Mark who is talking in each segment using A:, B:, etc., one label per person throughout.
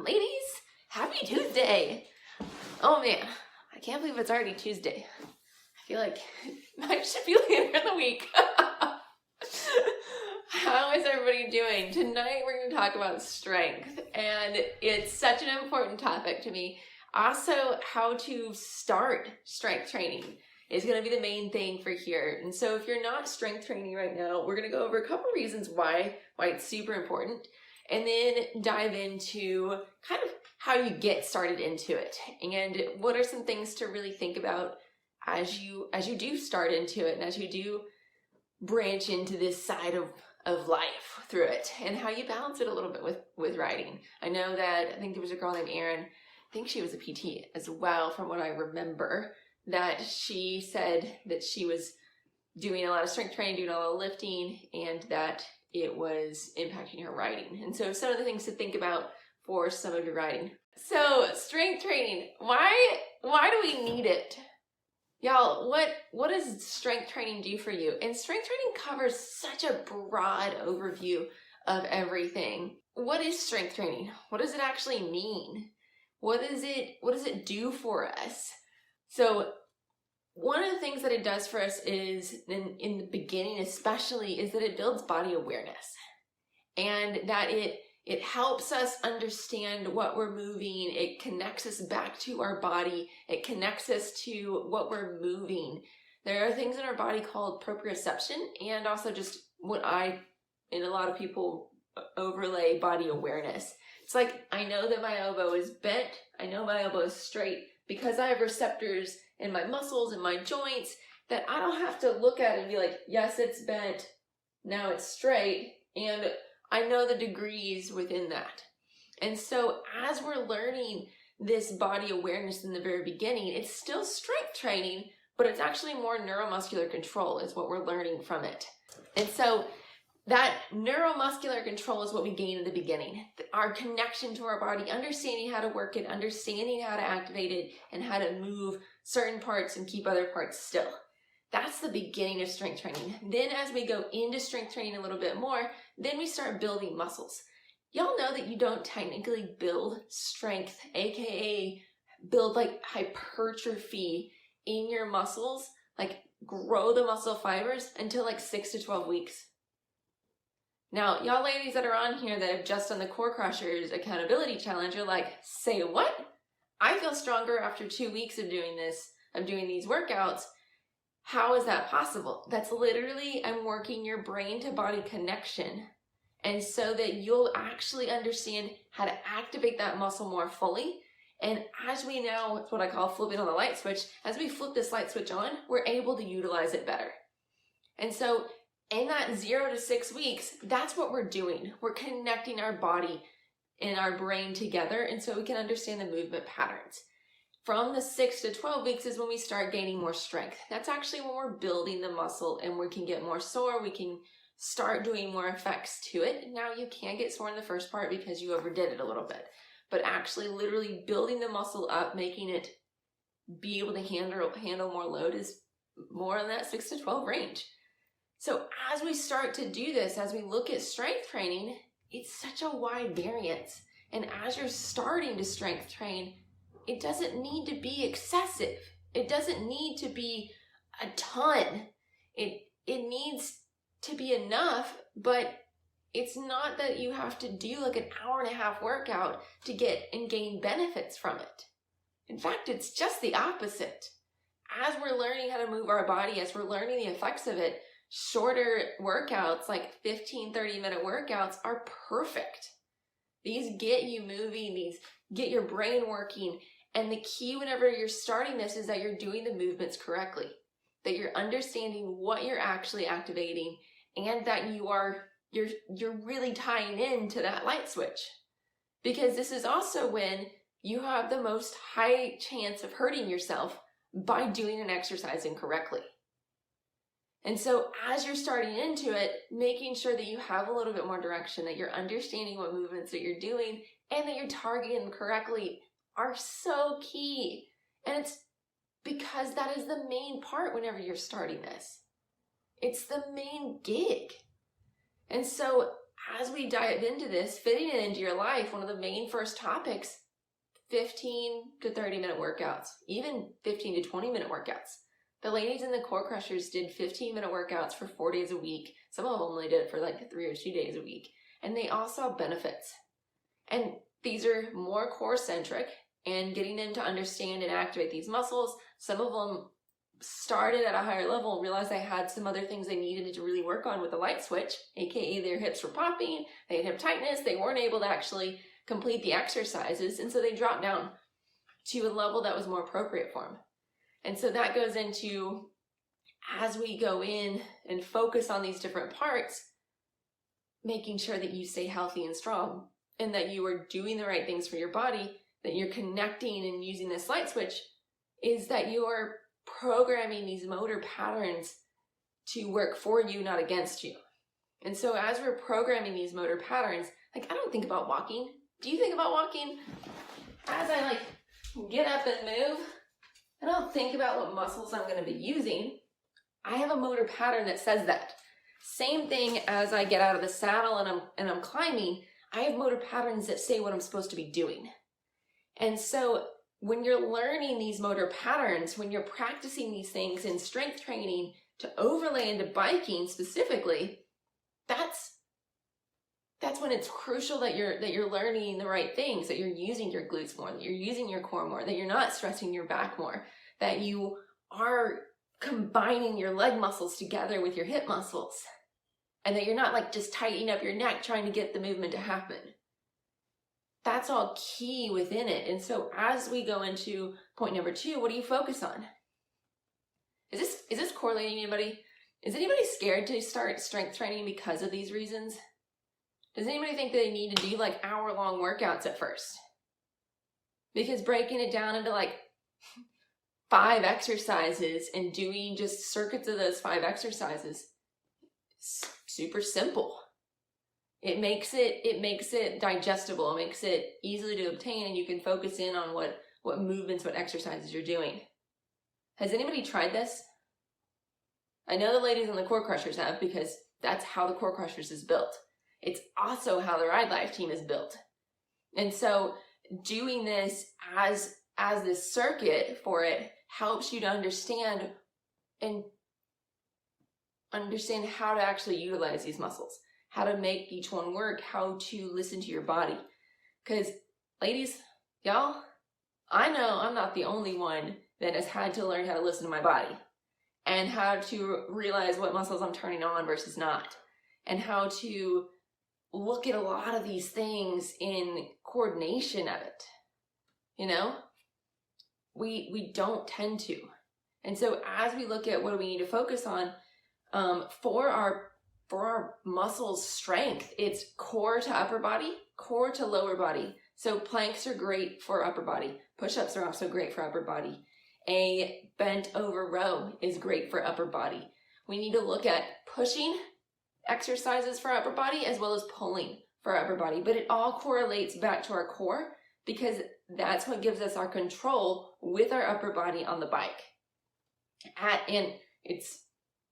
A: ladies? Happy Tuesday! Oh man, I can't believe it's already Tuesday. I feel like I should be later in the week. How is everybody doing? Tonight we're going to talk about strength, and it's such an important topic to me. Also, how to start strength training is going to be the main thing for here. And so if you're not strength training right now, we're going to go over a couple reasons why it's super important, and then dive into kind of how you get started into it and what are some things to really think about as you do start into it and as you do branch into this side of life through it, and how you balance it a little bit with riding. I know that I think there was a girl named Erin, I think she was a PT as well from what I remember, that she said that she was doing a lot of strength training, doing a lot of lifting, and that it was impacting her riding. And so some of the things to think about for some of your riding. So strength training, why do we need it? Y'all, what does strength training do for you? And strength training covers such a broad overview of everything. What is strength training? What does it actually mean? What does it do for us? So one of the things that it does for us is, in the beginning especially, is that it builds body awareness. And that it helps us understand what we're moving. It connects us back to our body. It connects us to what we're moving. There are things in our body called proprioception, and also just what and a lot of people overlay body awareness. It's like, I know that my elbow is bent. I know my elbow is straight because I have receptors in my muscles and my joints that I don't have to look at it and be like, yes, it's bent. Now it's straight. And I know the degrees within that. And so as we're learning this body awareness in the very beginning, it's still strength training, but it's actually more neuromuscular control is what we're learning from it. And so that neuromuscular control is what we gain in the beginning. Our connection to our body, understanding how to work it, understanding how to activate it, and how to move certain parts and keep other parts still. That's the beginning of strength training. Then as we go into strength training a little bit more, then we start building muscles. Y'all know that you don't technically build strength, aka build like hypertrophy in your muscles, like grow the muscle fibers until like 6 to 12 weeks. Now, y'all ladies that are on here that have just done the Core Crushers Accountability Challenge, you're like, say what? I feel stronger after 2 weeks of doing these workouts. How is that possible? That's literally, I'm working your brain to body connection. And so that you'll actually understand how to activate that muscle more fully. And as we now, it's what I call flipping on the light switch, as we flip this light switch on, we're able to utilize it better. And so in that 0 to 6 weeks, that's what we're doing. We're connecting our body and our brain together, and so we can understand the movement patterns. From the 6 to 12 weeks is when we start gaining more strength. That's actually when we're building the muscle and we can get more sore. We can start doing more effects to it. Now you can get sore in the first part because you overdid it a little bit, but actually literally building the muscle up, making it be able to handle more load is more in that 6 to 12 range. So as we start to do this, as we look at strength training, it's such a wide variance. And as you're starting to strength train, it doesn't need to be excessive. It doesn't need to be a ton. It needs to be enough, but it's not that you have to do like an hour-and-a-half workout to get and gain benefits from it. In fact, it's just the opposite. As we're learning how to move our body, as we're learning the effects of it, shorter workouts, like 15, 30-minute workouts, are perfect. These get you moving, these get your brain working. And the key whenever you're starting this is that you're doing the movements correctly, that you're understanding what you're actually activating, and that you're really tying into that light switch. Because this is also when you have the most high chance of hurting yourself by doing an exercise incorrectly. And so as you're starting into it, making sure that you have a little bit more direction, that you're understanding what movements that you're doing, and that you're targeting them correctly are so key. And it's because that is the main part whenever you're starting this. It's the main gig. And so as we dive into this, fitting it into your life, one of the main first topics, 15 to 30 minute workouts, even 15 to 20 minute workouts. The ladies in the Core Crushers did 15-minute workouts for 4 days a week. Some of them only did it for like 3 or 2 days a week. And they all saw benefits. And these are more core-centric and getting them to understand and activate these muscles. Some of them started at a higher level and realized they had some other things they needed to really work on with the light switch, aka their hips were popping, they had hip tightness, they weren't able to actually complete the exercises, and so they dropped down to a level that was more appropriate for them. And so that goes into, as we go in and focus on these different parts, making sure that you stay healthy and strong and that you are doing the right things for your body, that you're connecting and using this light switch, is that you are programming these motor patterns to work for you, not against you. And so as we're programming these motor patterns, like I don't think about walking. Do you think about walking? As I like get up and move, I don't think about what muscles I'm going to be using. I have a motor pattern that says that. Same thing as I get out of the saddle and I'm climbing, I have motor patterns that say what I'm supposed to be doing. And so when you're learning these motor patterns, when you're practicing these things in strength training to overlay into biking specifically, that's when it's crucial that you're learning the right things, that you're using your glutes more, that you're using your core more, that you're not stressing your back more, that you are combining your leg muscles together with your hip muscles, and that you're not like just tightening up your neck trying to get the movement to happen. That's all key within it. And so as we go into point number 2, what do you focus on? Is this correlating anybody? Is anybody scared to start strength training because of these reasons? Does anybody think that they need to do like hour-long workouts at first? Because breaking it down into like 5 exercises and doing just circuits of those 5 exercises, super simple. It makes it digestible. It makes it easily to obtain, and you can focus in on what movements, what exercises you're doing. Has anybody tried this? I know the ladies on the Core Crushers have, because that's how the Core Crushers is built. It's also how the Ride Life team is built. And so doing this as this circuit for it helps you to understand how to actually utilize these muscles, how to make each one work, how to listen to your body. Because ladies, y'all, I know I'm not the only one that has had to learn how to listen to my body and how to realize what muscles I'm turning on versus not, and how to look at a lot of these things in coordination of it. You know, we don't tend to. And so as we look at what do we need to focus on for our muscles strength, it's core to upper body, core to lower body. So planks are great for upper body. Push-ups are also great for upper body. A bent over row is great for upper body. We need to look at pushing exercises for upper body as well as pulling for upper body, but it all correlates back to our core, because that's what gives us our control with our upper body on the bike. And it's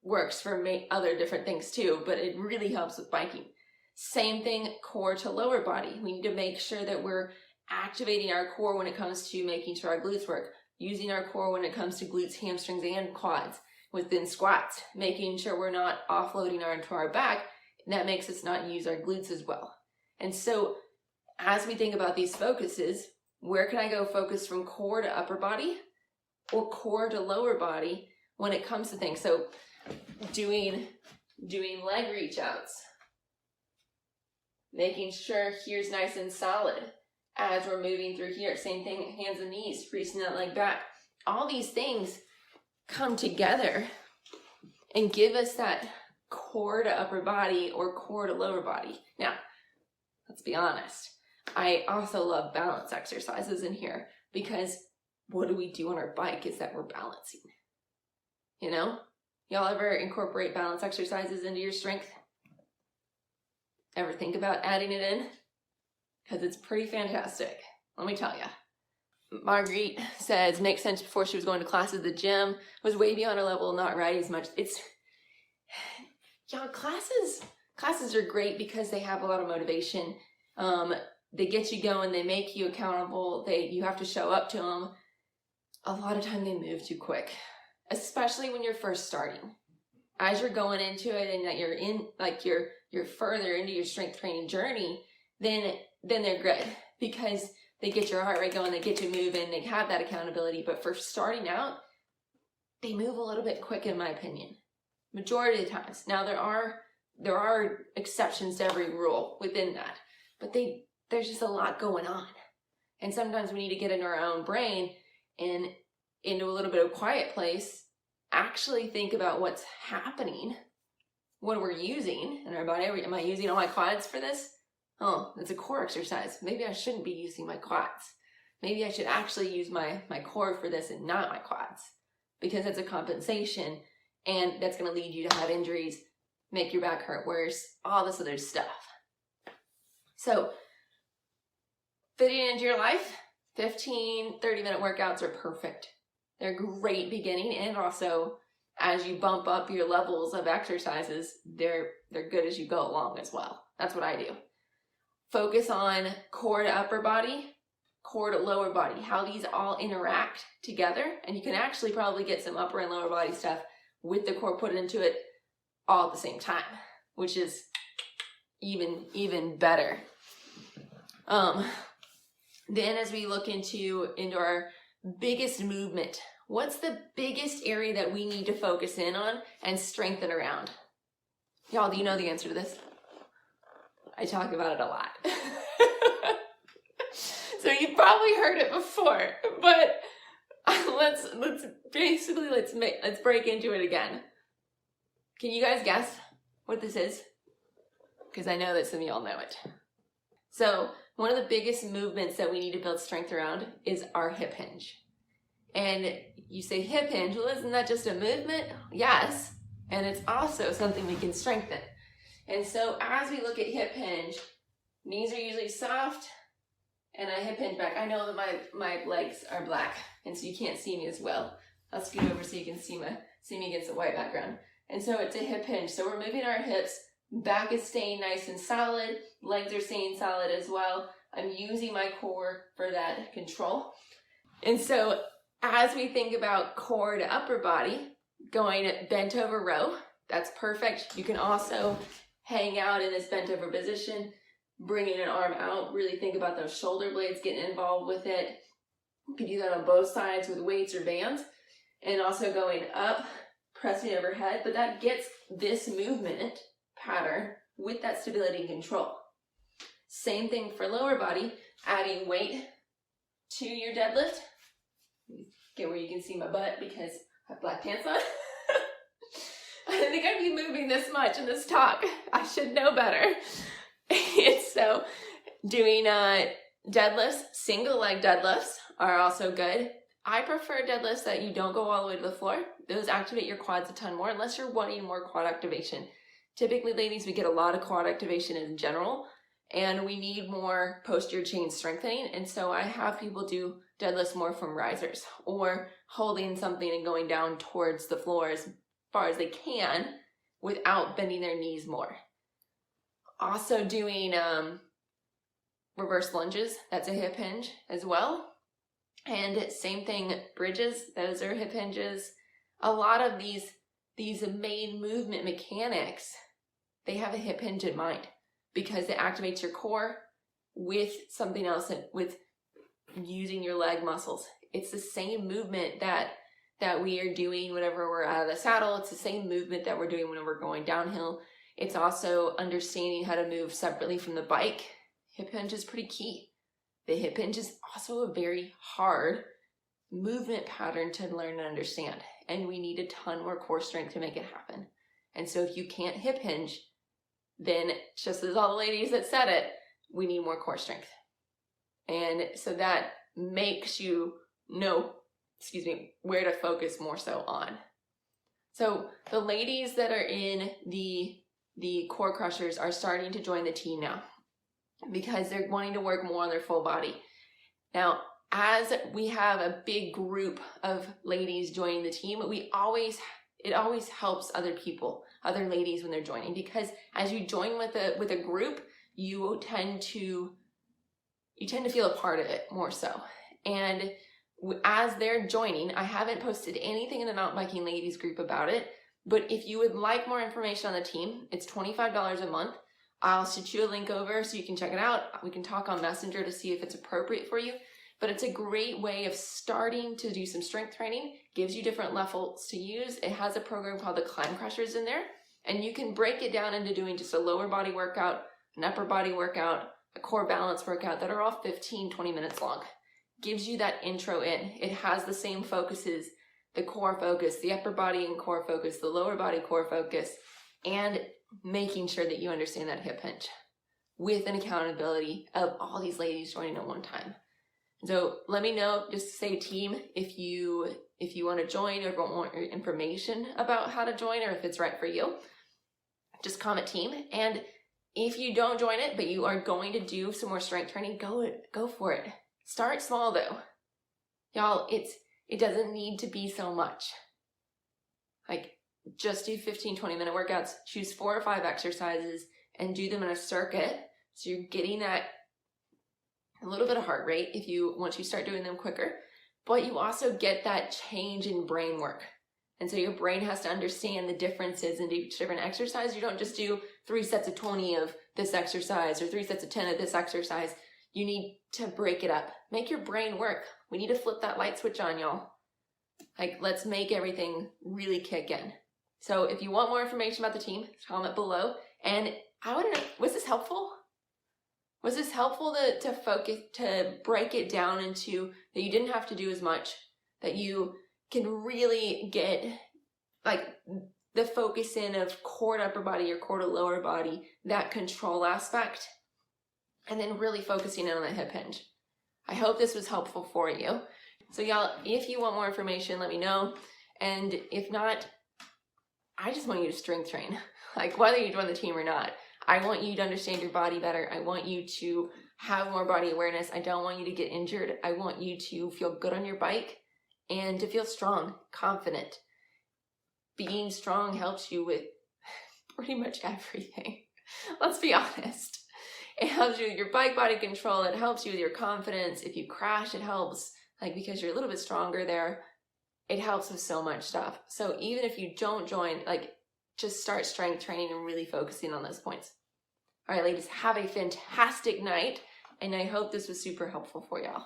A: works for other different things too, but it really helps with biking. Same thing, core to lower body. We need to make sure that we're activating our core when it comes to making sure our glutes work, using our core when it comes to glutes, hamstrings, and quads within squats, making sure we're not offloading into our back. That makes us not use our glutes as well. And so as we think about these focuses, where can I go focus from core to upper body or core to lower body when it comes to things? So doing leg reach outs, making sure here's nice and solid as we're moving through here. Same thing, hands and knees, reaching that leg back. All these things come together and give us that core to upper body or core to lower body. Now, let's be honest. I also love balance exercises in here, because what do we do on our bike is that we're balancing. You know? Y'all ever incorporate balance exercises into your strength? Ever think about adding it in? Because it's pretty fantastic. Let me tell you. Marguerite says, makes sense before she was going to class at the gym, was way beyond her level, not riding as much. Y'all, classes Classes are great because they have a lot of motivation. They get you going, they make you accountable, you have to show up to them. A lot of time they move too quick, especially when you're first starting. As you're going into it and that you're in, like you're further into your strength training journey, then they're good because they get your heart rate going, they get you moving, they have that accountability. But for starting out, they move a little bit quick in my opinion, majority of the times. Now there are exceptions to every rule within that, but there's just a lot going on. And sometimes we need to get into our own brain and into a little bit of quiet place, actually think about what's happening, what we're using in our body. Am I using all my quads for this? Oh, it's a core exercise. Maybe I shouldn't be using my quads. Maybe I should actually use my core for this and not my quads, because it's a compensation and that's going to lead you to have injuries, make your back hurt worse, all this other stuff. So fitting into your life, 15, 30-minute workouts are perfect. They're great beginning, and also as you bump up your levels of exercises, they're good as you go along as well. That's what I do. Focus on core to upper body, core to lower body, how these all interact together, and you can actually probably get some upper and lower body stuff with the core put into it all at the same time, which is even better. Then as we look into our biggest movement, what's the biggest area that we need to focus in on and strengthen around? Y'all, do you know the answer to this? I talk about it a lot. So you've probably heard it before, but let's break into it again. Can you guys guess what this is? Because I know that some of y'all know it. So one of the biggest movements that we need to build strength around is our hip hinge. And you say hip hinge, well, isn't that just a movement? Yes, and it's also something we can strengthen. And so as we look at hip hinge, knees are usually soft, and I hip hinge back. I know that my legs are black, and so you can't see me as well. I'll scoot over so you can see me against the white background. And so it's a hip hinge. So we're moving our hips, back is staying nice and solid, legs are staying solid as well. I'm using my core for that control. And so as we think about core to upper body, going bent over row, that's perfect. You can also hang out in this bent over position, bringing an arm out, really think about those shoulder blades getting involved with it. You can do that on both sides with weights or bands, and also going up, pressing overhead, but that gets this movement pattern with that stability and control. Same thing for lower body, adding weight to your deadlift. Get where you can see my butt because I have black pants on. I didn't think I'd be moving this much in this talk. I should know better. So doing deadlifts, single leg deadlifts are also good. I prefer deadlifts that you don't go all the way to the floor. Those activate your quads a ton more unless you're wanting more quad activation. Typically, ladies, we get a lot of quad activation in general, and we need more posterior chain strengthening. And so I have people do deadlifts more from risers or holding something and going down towards the floor as far as they can without bending their knees more. Also doing reverse lunges, that's a hip hinge as well. And same thing, bridges, those are hip hinges. A lot of these main movement mechanics, they have a hip hinge in mind because it activates your core with something else, with using your leg muscles. It's the same movement that we are doing whenever we're out of the saddle. It's the same movement that we're doing whenever we're going downhill. It's also understanding how to move separately from the bike. Hip hinge is pretty key. The hip hinge is also a very hard movement pattern to learn and understand. And we need a ton more core strength to make it happen. And so if you can't hip hinge, then just as all the ladies that said it, we need more core strength. And so that makes you know, where to focus more so on. So the ladies that are in the core crushers are starting to join the team now because they're wanting to work more on their full body. Now, as we have a big group of ladies joining the team, it always helps other people. other ladies when they're joining, because as you join with a group, you tend to feel a part of it more so. And as they're joining, I haven't posted anything in the mountain biking ladies group about it, but if you would like more information on the team, it's $25 a month. I'll shoot you a link over so you can check it out. We can talk on Messenger to see if it's appropriate for you. But it's a great way of starting to do some strength training. Gives you different levels to use. It has a program called the Climb Crushers in there, and you can break it down into doing just a lower body workout, an upper body workout, a core balance workout that are all 15-20 minutes long. Gives you that intro in. It has the same focuses, the core focus, the upper body and core focus, the lower body core focus, and making sure that you understand that hip hinge with an accountability of all these ladies joining at one time. So let me know, just say team if you want to join or want more information about how to join or if it's right for you. Just comment team. And if you don't join it, but you are going to do some more strength training, go for it. Start small though. Y'all, it doesn't need to be so much. Like, just do 15-20 minute workouts, choose 4 or 5 exercises and do them in a circuit. So you're getting that a little bit of heart rate once you start doing them quicker, but you also get that change in brain work. And so your brain has to understand the differences in each different exercise. You don't just do 3 sets of 20 of this exercise or 3 sets of 10 of this exercise. You need to break it up. Make your brain work. We need to flip that light switch on, y'all. Like, let's make everything really kick in. So if you want more information about the team, comment below. And I want to know, was this helpful? Was this helpful to focus, to break it down into that you didn't have to do as much, that you can really get like the focus in of core to upper body or core to lower body, that control aspect, and then really focusing in on the hip hinge. I hope this was helpful for you. So y'all, if you want more information, let me know. And if not, I just want you to strength train. Like, whether you join the team or not, I want you to understand your body better. I want you to have more body awareness. I don't want you to get injured. I want you to feel good on your bike and to feel strong, confident. Being strong helps you with pretty much everything. Let's be honest. It helps you with your bike body control. It helps you with your confidence. If you crash, it helps, like, because you're a little bit stronger there. It helps with so much stuff. So even if you don't join, like, just start strength training and really focusing on those points. All right, ladies, have a fantastic night, and I hope this was super helpful for y'all.